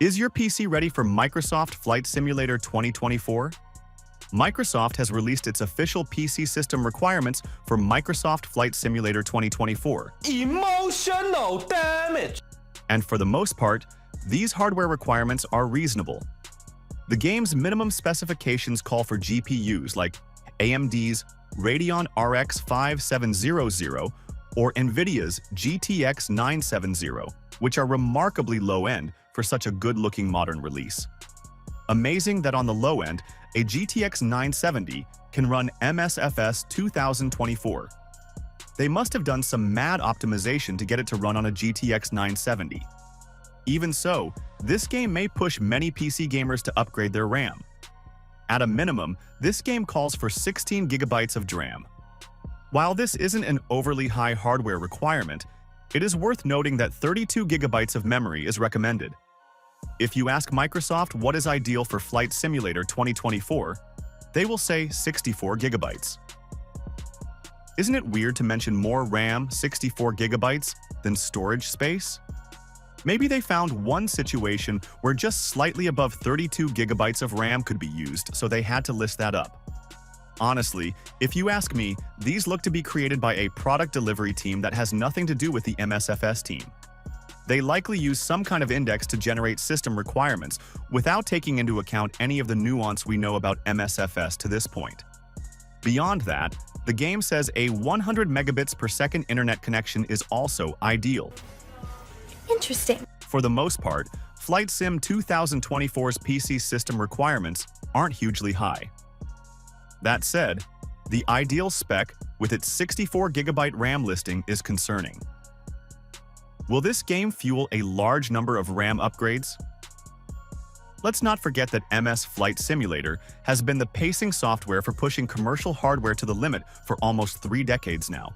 Is your PC ready for Microsoft Flight Simulator 2024? Microsoft has released its official PC system requirements for Microsoft Flight Simulator 2024. Emotional damage! And for the most part, these hardware requirements are reasonable. The game's minimum specifications call for GPUs like AMD's Radeon RX 5700 or Nvidia's GTX 970, which are remarkably low-end for such a good-looking modern release. Amazing that on the low end, a GTX 970 can run MSFS 2024. They must have done some mad optimization to get it to run on a GTX 970. Even so, this game may push many PC gamers to upgrade their RAM. At a minimum, this game calls for 16 GB of DRAM. While this isn't an overly high hardware requirement, it is worth noting that 32 GB of memory is recommended. If you ask Microsoft what is ideal for Flight Simulator 2024, they will say 64 GB. Isn't it weird to mention more RAM, 64 GB, than storage space? Maybe they found one situation where just slightly above 32 GB of RAM could be used, so they had to list that up. Honestly, if you ask me, these look to be created by a product delivery team that has nothing to do with the MSFS team. They likely use some kind of index to generate system requirements without taking into account any of the nuance we know about MSFS to this point. Beyond that, the game says a 100 megabits per second internet connection is also ideal. Interesting. For the most part, Flight Sim 2024's PC system requirements aren't hugely high. That said, the ideal spec with its 64 GB RAM listing is concerning. Will this game fuel a large number of RAM upgrades? Let's not forget that MS Flight Simulator has been the pacing software for pushing commercial hardware to the limit for almost 3 decades now.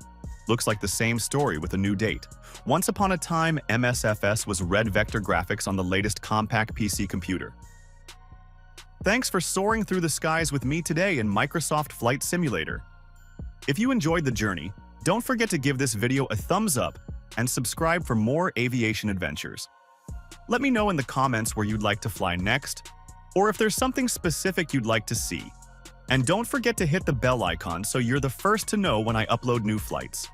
Looks like the same story with a new date. Once upon a time, MSFS was red vector graphics on the latest compact PC computer. Thanks for soaring through the skies with me today in Microsoft Flight Simulator. If you enjoyed the journey, don't forget to give this video a thumbs up and subscribe for more aviation adventures. Let me know in the comments where you'd like to fly next, or if there's something specific you'd like to see. And don't forget to hit the bell icon so you're the first to know when I upload new flights.